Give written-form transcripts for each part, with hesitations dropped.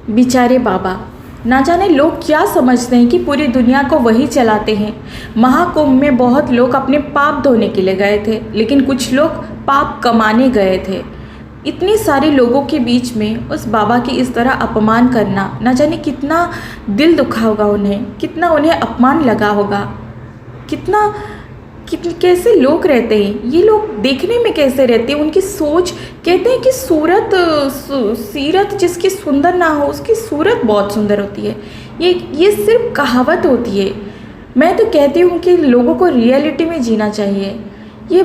बेचारे बाबा, ना जाने लोग क्या समझते हैं कि पूरी दुनिया को वही चलाते हैं। महाकुंभ में बहुत लोग अपने पाप धोने के लिए गए थे, लेकिन कुछ लोग पाप कमाने गए थे। इतने सारे लोगों के बीच में उस बाबा की इस तरह अपमान करना, ना जाने कितना दिल दुखा होगा उन्हें, कितना उन्हें अपमान लगा होगा, कितना कैसे लोग रहते हैं ये लोग, देखने में कैसे रहते हैं, उनकी सोच। कहते हैं कि सीरत जिसकी सुंदर ना हो उसकी सूरत बहुत सुंदर होती है। ये सिर्फ कहावत होती है। मैं तो कहती हूँ कि लोगों को रियलिटी में जीना चाहिए। ये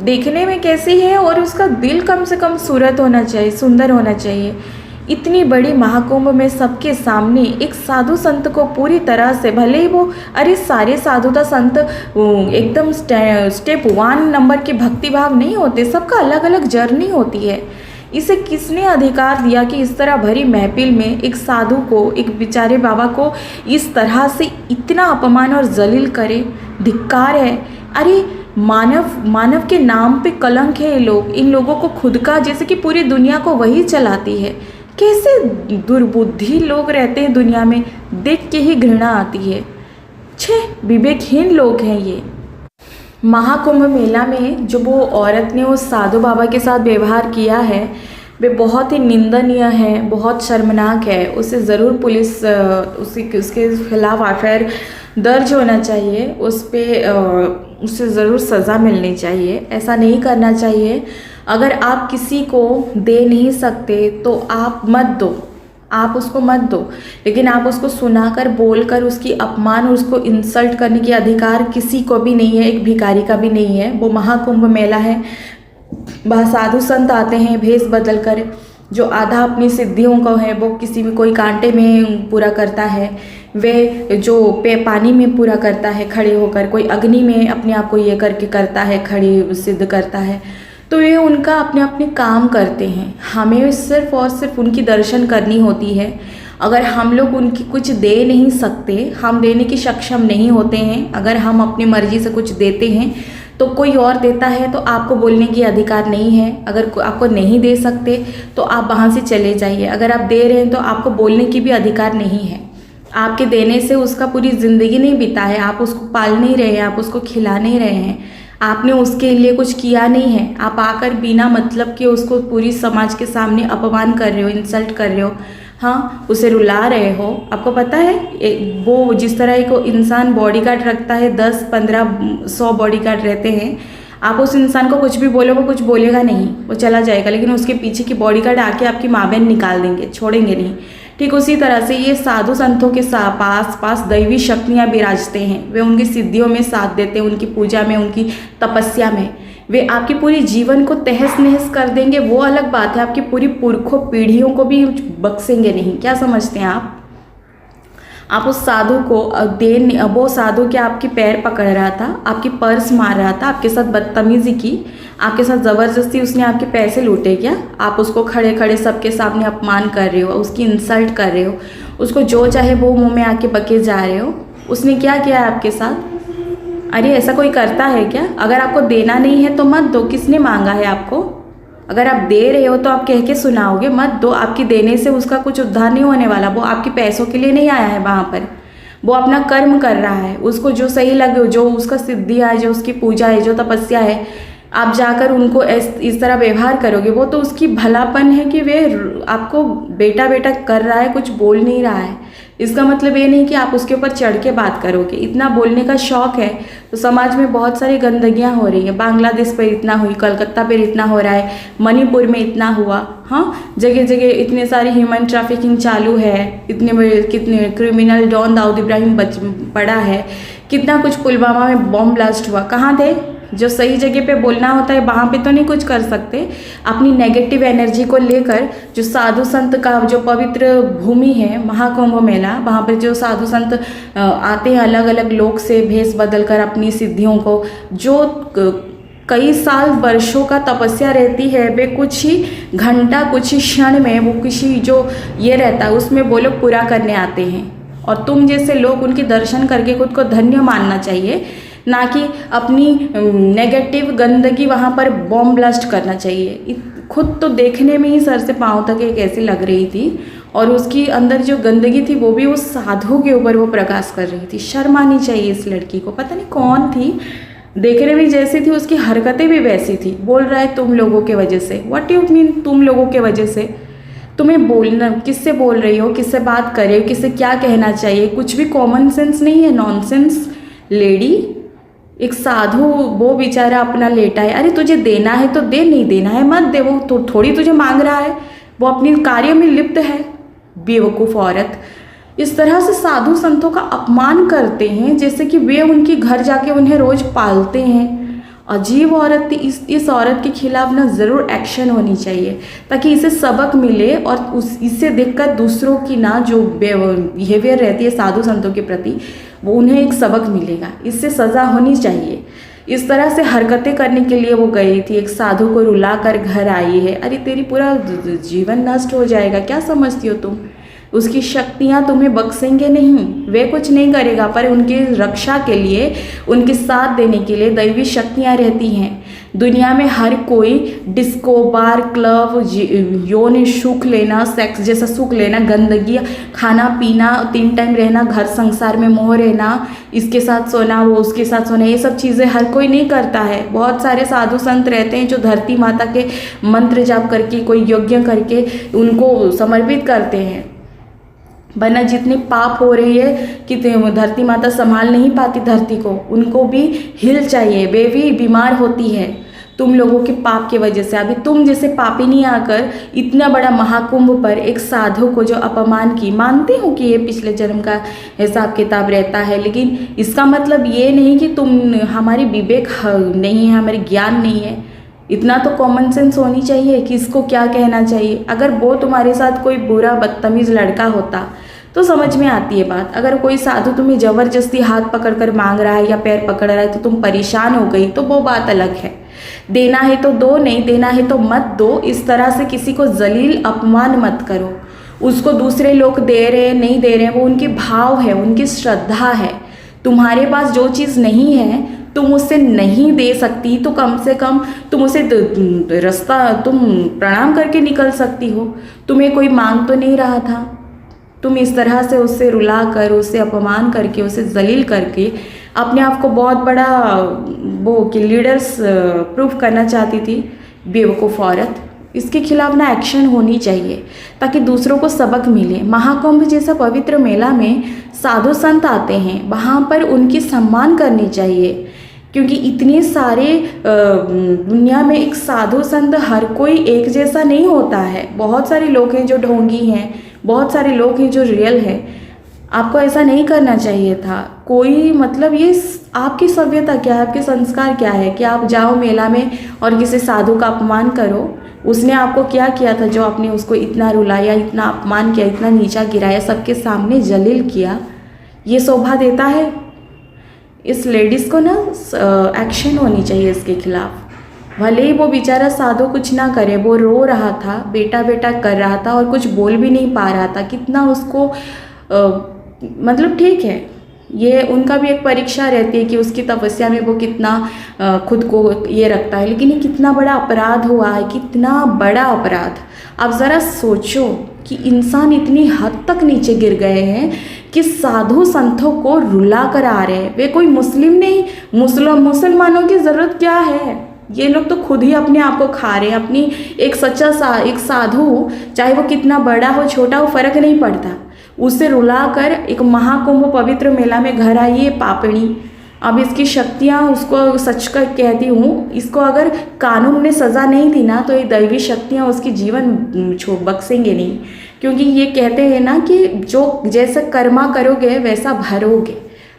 देखने में कैसी है और उसका दिल कम से कम सूरत होना चाहिए, सुंदर होना चाहिए। इतनी बड़ी महाकुंभ में सबके सामने एक साधु संत को पूरी तरह से, भले ही वो, अरे सारे साधुता संत एकदम स्टेप 1 नंबर के भक्ति भाव नहीं होते, सबका अलग अलग जर्नी होती है। इसे किसने अधिकार दिया कि इस तरह भरी महफिल में एक साधु को, एक बेचारे बाबा को इस तरह से इतना अपमान और जलील करे? धिक्कार है। अरे मानव के नाम पे कलंक है ये लोग। इन लोगों को खुद का, जैसे कि पूरी दुनिया को वही चलाती है। कैसे दुर्बुद्धि लोग रहते हैं दुनिया में, देख के ही घृणा आती है। छे, विवेकहीन लोग हैं ये। महाकुंभ मेला में जो वो औरत ने उस साधु बाबा के साथ व्यवहार किया है, वे बहुत ही निंदनीय है, बहुत शर्मनाक है। उसे ज़रूर पुलिस उसके खिलाफ एफआईआर दर्ज होना चाहिए, उसे ज़रूर सज़ा मिलनी चाहिए। ऐसा नहीं करना चाहिए। अगर आप किसी को दे नहीं सकते तो आप मत दो, आप उसको मत दो, लेकिन आप उसको सुनाकर, बोलकर उसकी अपमान और उसको इंसल्ट करने की अधिकार किसी को भी नहीं है, एक भिखारी का भी नहीं है। वो महाकुंभ मेला है, वहाँ साधु संत आते हैं भेष बदल कर। जो आधा अपनी सिद्धियों को है वो किसी में, कोई कांटे में पूरा करता है, वे जो पानी में पूरा करता है खड़े होकर, कोई अग्नि में अपने आप को ये करके करता है, खड़े सिद्ध करता है। तो ये उनका अपने अपने काम करते हैं। हमें सिर्फ और सिर्फ उनकी दर्शन करनी होती है। अगर हम लोग उनकी कुछ दे नहीं सकते, हम देने की सक्षम नहीं होते हैं, अगर हम अपनी मर्जी से कुछ देते हैं तो कोई और देता है तो आपको बोलने की अधिकार नहीं है। अगर आपको नहीं दे सकते तो आप वहाँ से चले जाइए। अगर आप दे रहे हैं तो आपको बोलने की भी अधिकार नहीं है। आपके देने से उसका पूरी ज़िंदगी नहीं बीता है, आप उसको पाल नहीं रहे हैं, आप उसको खिला नहीं रहे हैं, आपने उसके लिए कुछ किया नहीं है। आप आकर बिना मतलब के उसको पूरी समाज के सामने अपमान कर रहे हो, इंसल्ट कर रहे हो, हाँ, उसे रुला रहे हो। आपको पता है वो जिस तरह एक इंसान बॉडीगार्ड रखता है, 10, 15, 100 बॉडीगार्ड रहते हैं। आप उस इंसान को कुछ भी बोलो, वो कुछ बोलेगा नहीं, वो चला जाएगा, लेकिन उसके पीछे की बॉडीगार्ड आके आपकी माँ बहन निकाल देंगे, छोड़ेंगे नहीं। ठीक उसी तरह से ये साधु संतों के पास दैवी शक्तियाँ विराजते हैं। वे उनकी सिद्धियों में साथ देते हैं, उनकी पूजा में, उनकी तपस्या में। वे आपकी पूरी जीवन को तहस नहस कर देंगे, वो अलग बात है, आपकी पूरी पुरखों पीढ़ियों को भी बख्शेंगे नहीं। क्या समझते हैं आप उस साधु को वो साधु क्या आपकी पैर पकड़ रहा था, आपकी पर्स मार रहा था, आपके साथ बदतमीजी की, आपके साथ ज़बरदस्ती उसने आपके पैसे लूटे क्या? आप उसको खड़े खड़े सबके सामने अपमान कर रहे हो, उसकी इंसल्ट कर रहे हो, उसको जो चाहे वो मुंह में आके बके जा रहे हो। उसने क्या किया है आपके साथ? अरे ऐसा कोई करता है क्या? अगर आपको देना नहीं है तो मत दो। किसने मांगा है आपको? अगर आप दे रहे हो तो आप कह के सुनाओगे, मत दो। आपकी देने से उसका कुछ उद्धार नहीं होने वाला। वो आपके पैसों के लिए नहीं आया है वहाँ पर, वो अपना कर्म कर रहा है। उसको जो सही लगे, जो उसका सिद्धि है, जो उसकी पूजा है, जो तपस्या है, आप जाकर उनको इस तरह व्यवहार करोगे, वो तो उसकी भलापन है कि वे आपको बेटा बेटा कर रहा है, कुछ बोल नहीं रहा है। इसका मतलब ये नहीं कि आप उसके ऊपर चढ़ के बात करोगे। इतना बोलने का शौक है तो समाज में बहुत सारी गंदगियाँ हो रही है। बांग्लादेश पर इतना हुई, कलकत्ता पर इतना हो रहा है, मणिपुर में इतना हुआ, हाँ, जगह जगह इतने सारे ह्यूमन ट्रैफिकिंग चालू है, कितने क्रिमिनल डॉन दाऊद इब्राहिम पड़ा है, कितना कुछ पुलवामा में बॉम्ब ब्लास्ट हुआ। कहाँ थे? जो सही जगह पे बोलना होता है वहाँ पे तो नहीं कुछ कर सकते। अपनी नेगेटिव एनर्जी को लेकर जो साधु संत का जो पवित्र भूमि है महाकुंभ मेला, वहाँ पर जो साधु संत आते हैं अलग अलग लोक से भेष बदल कर अपनी सिद्धियों को, जो कई साल वर्षों का तपस्या रहती है, वे कुछ ही घंटा, कुछ ही क्षण में, वो किसी जो ये रहता है उसमें वो लोग पूरा करने आते हैं। और तुम जैसे लोग उनके दर्शन करके खुद को धन्य मानना चाहिए, ना कि अपनी नेगेटिव गंदगी वहाँ पर बॉम्ब ब्लास्ट करना चाहिए। खुद तो देखने में ही सर से पाँव तक एक ऐसी लग रही थी, और उसकी अंदर जो गंदगी थी वो भी उस साधु के ऊपर वो प्रकाश कर रही थी। शर्म आनी चाहिए इस लड़की को। पता नहीं कौन थी, देखने में जैसी थी, उसकी हरकतें भी वैसी थी। बोल रहा है तुम लोगों के वजह से। व्हाट यू मीन तुम लोगों के वजह से? तुम्हें बोलना, किससे बोल रही हो, किससे बात कर रही हो, किससे क्या कहना चाहिए, कुछ भी कॉमन सेंस नहीं है। Nonsense lady. एक साधु वो बेचारा अपना लेटा है। अरे तुझे देना है तो दे, नहीं देना है मत दे। वो तो थोड़ी तुझे मांग रहा है, वो अपने कार्य में लिप्त है। बेवकूफ़ औरत। इस तरह से साधु संतों का अपमान करते हैं जैसे कि वे उनके घर जाके उन्हें रोज पालते हैं। अजीब औरत थी। इस औरत के खिलाफ ना ज़रूर एक्शन होनी चाहिए ताकि इसे सबक मिले और इससे देखकर दूसरों की ना जो बिहेवियर रहती है साधु संतों के प्रति, वो उन्हें एक सबक मिलेगा। इससे सज़ा होनी चाहिए। इस तरह से हरकतें करने के लिए वो गई थी, एक साधु को रुला कर घर आई है। अरे तेरी पूरा जीवन नष्ट हो जाएगा, क्या समझती हो तुम? उसकी शक्तियाँ तुम्हें बख्शेंगे नहीं, वे कुछ नहीं करेगा, पर उनकी रक्षा के लिए, उनके साथ देने के लिए दैवी शक्तियाँ रहती हैं। दुनिया में हर कोई डिस्को, बार, क्लब, यौन सुख लेना, सेक्स जैसा सुख लेना, गंदगी, खाना पीना, 3 टाइम रहना, घर संसार में मोह रहना, इसके साथ सोना, वो उसके साथ सोना, ये सब चीज़ें हर कोई नहीं करता है। बहुत सारे साधु संत रहते हैं जो धरती माता के मंत्र जाप करके, कोई यज्ञ करके उनको समर्पित करते हैं। वरना जितने पाप हो रही है कि धरती माता संभाल नहीं पाती धरती को, उनको भी हिल चाहिए, वे भी बीमार होती है तुम लोगों के पाप की वजह से। अभी तुम जैसे पापिनी आकर इतना बड़ा महाकुंभ पर एक साधु को जो अपमान की, मानते हो कि ये पिछले जन्म का हिसाब किताब रहता है, लेकिन इसका मतलब ये नहीं कि तुम, हमारी विवेक नहीं है, हमारी ज्ञान नहीं है। इतना तो कॉमन सेंस होनी चाहिए कि इसको क्या कहना चाहिए। अगर वो तुम्हारे साथ कोई बुरा बदतमीज लड़का होता तो समझ में आती है बात। अगर कोई साधु तुम्हें ज़बरदस्ती हाथ पकड़कर मांग रहा है या पैर पकड़ रहा है तो तुम परेशान हो गई तो वो बात अलग है। देना है तो दो, नहीं देना है तो मत दो। इस तरह से किसी को जलील अपमान मत करो। उसको दूसरे लोग दे रहे हैं नहीं दे रहे हैं, वो उनके भाव है, उनकी श्रद्धा है। तुम्हारे पास जो चीज़ नहीं है तुम उससे नहीं दे सकती तो कम से कम तुम उसे रास्ता, तुम प्रणाम करके निकल सकती हो। तुम्हें कोई मांग तो नहीं रहा था, तुम इस तरह से उससे रुला कर, उससे अपमान करके, उसे जलील करके अपने आप को बहुत बड़ा वो कि लीडर्स प्रूफ करना चाहती थी। बेवकूफ़ औरत। इसके खिलाफ ना एक्शन होनी चाहिए ताकि दूसरों को सबक मिले। महाकुंभ जैसा पवित्र मेला में साधु संत आते हैं, वहाँ पर उनकी सम्मान करनी चाहिए, क्योंकि इतने सारे दुनिया में एक साधु संत हर कोई एक जैसा नहीं होता है। बहुत सारे लोग हैं जो ढोंगी हैं, बहुत सारे लोग हैं जो रियल हैं। आपको ऐसा नहीं करना चाहिए था। कोई मतलब ये आपकी सभ्यता क्या है, आपके संस्कार क्या है कि आप जाओ मेला में और किसी साधु का अपमान करो? उसने आपको क्या किया था जो आपने उसको इतना रुलाया, इतना अपमान किया, इतना नीचा गिराया, सबके सामने जलील किया? ये शोभा देता है? इस लेडीज़ को ना एक्शन होनी चाहिए इसके खिलाफ। भले ही वो बेचारा साधु कुछ ना करे, वो रो रहा था, बेटा बेटा कर रहा था और कुछ बोल भी नहीं पा रहा था। कितना उसको मतलब ठीक है, ये उनका भी एक परीक्षा रहती है कि उसकी तपस्या में वो कितना खुद को ये रखता है। लेकिन ये कितना बड़ा अपराध हुआ है, कितना बड़ा अपराध। अब ज़रा सोचो कि इंसान इतनी हद तक नीचे गिर गए हैं कि साधु संतों को रुला कर आ रहे हैं। वे कोई मुस्लिम नहीं, मुसलमानों की ज़रूरत क्या है? ये लोग तो खुद ही अपने आप को खा रहे हैं। अपनी एक सच्चा एक साधु, चाहे वो कितना बड़ा हो छोटा हो, फर्क नहीं पड़ता, उसे रुला कर एक महाकुंभ पवित्र मेला में घर आई है पापड़ी। अब इसकी शक्तियाँ, उसको सच कर कहती हूँ, इसको अगर कानून ने सज़ा नहीं दी ना तो ये दैवी शक्तियाँ उसकी जीवन बख्शेंगे नहीं। क्योंकि ये कहते हैं ना कि जो जैसा कर्मा करोगे वैसा भरोगे।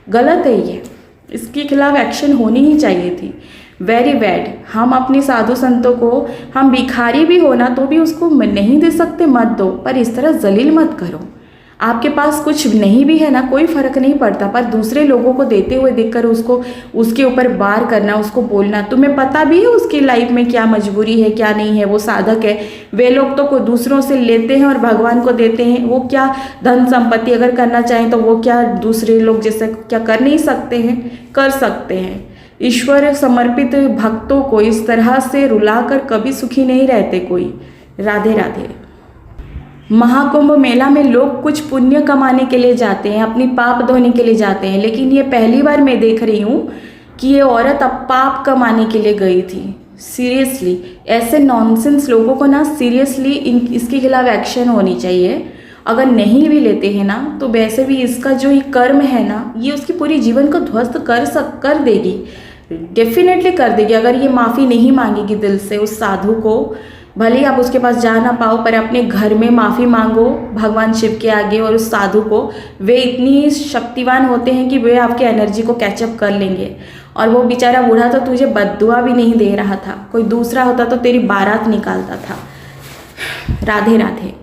गलत है ये, इसके खिलाफ एक्शन होनी ही चाहिए थी। Very bad. हम अपने साधु संतों को, हम भिखारी भी हो ना तो भी उसको नहीं दे सकते, मत दो, पर इस तरह जलील मत करो। आपके पास कुछ नहीं भी है ना, कोई फ़र्क नहीं पड़ता, पर दूसरे लोगों को देते हुए देखकर उसको, उसके ऊपर वार करना, उसको बोलना। तुम्हें पता भी है उसकी लाइफ में क्या मजबूरी है, क्या नहीं है। वो साधक है। वे लोग तो दूसरों से लेते हैं और भगवान को देते हैं। वो क्या धन संपत्ति अगर करना चाहें तो वो क्या दूसरे लोग जैसे क्या कर नहीं सकते हैं? कर सकते हैं। ईश्वर समर्पित भक्तों को इस तरह से रुलाकर कभी सुखी नहीं रहते कोई। राधे राधे। महाकुंभ मेला में लोग कुछ पुण्य कमाने के लिए जाते हैं, अपनी पाप धोने के लिए जाते हैं, लेकिन ये पहली बार मैं देख रही हूँ कि ये औरत अब पाप कमाने के लिए गई थी। सीरियसली ऐसे नॉनसेंस लोगों को ना सीरियसली इसके खिलाफ एक्शन होनी चाहिए। अगर नहीं भी लेते हैं ना तो वैसे भी इसका जो ये कर्म है ना, ये उसकी पूरी जीवन को ध्वस्त कर देगी, डेफिनेटली कर देगी। अगर ये माफ़ी नहीं मांगेगी दिल से उस साधु को, भले ही आप उसके पास जा ना पाओ, पर अपने घर में माफ़ी मांगो भगवान शिव के आगे और उस साधु को। वे इतनी शक्तिवान होते हैं कि वे आपके एनर्जी को कैचअप कर लेंगे। और वो बेचारा बूढ़ा तो तुझे बद्दुआ भी नहीं दे रहा था, कोई दूसरा होता तो तेरी बारात निकालता था। राधे राधे।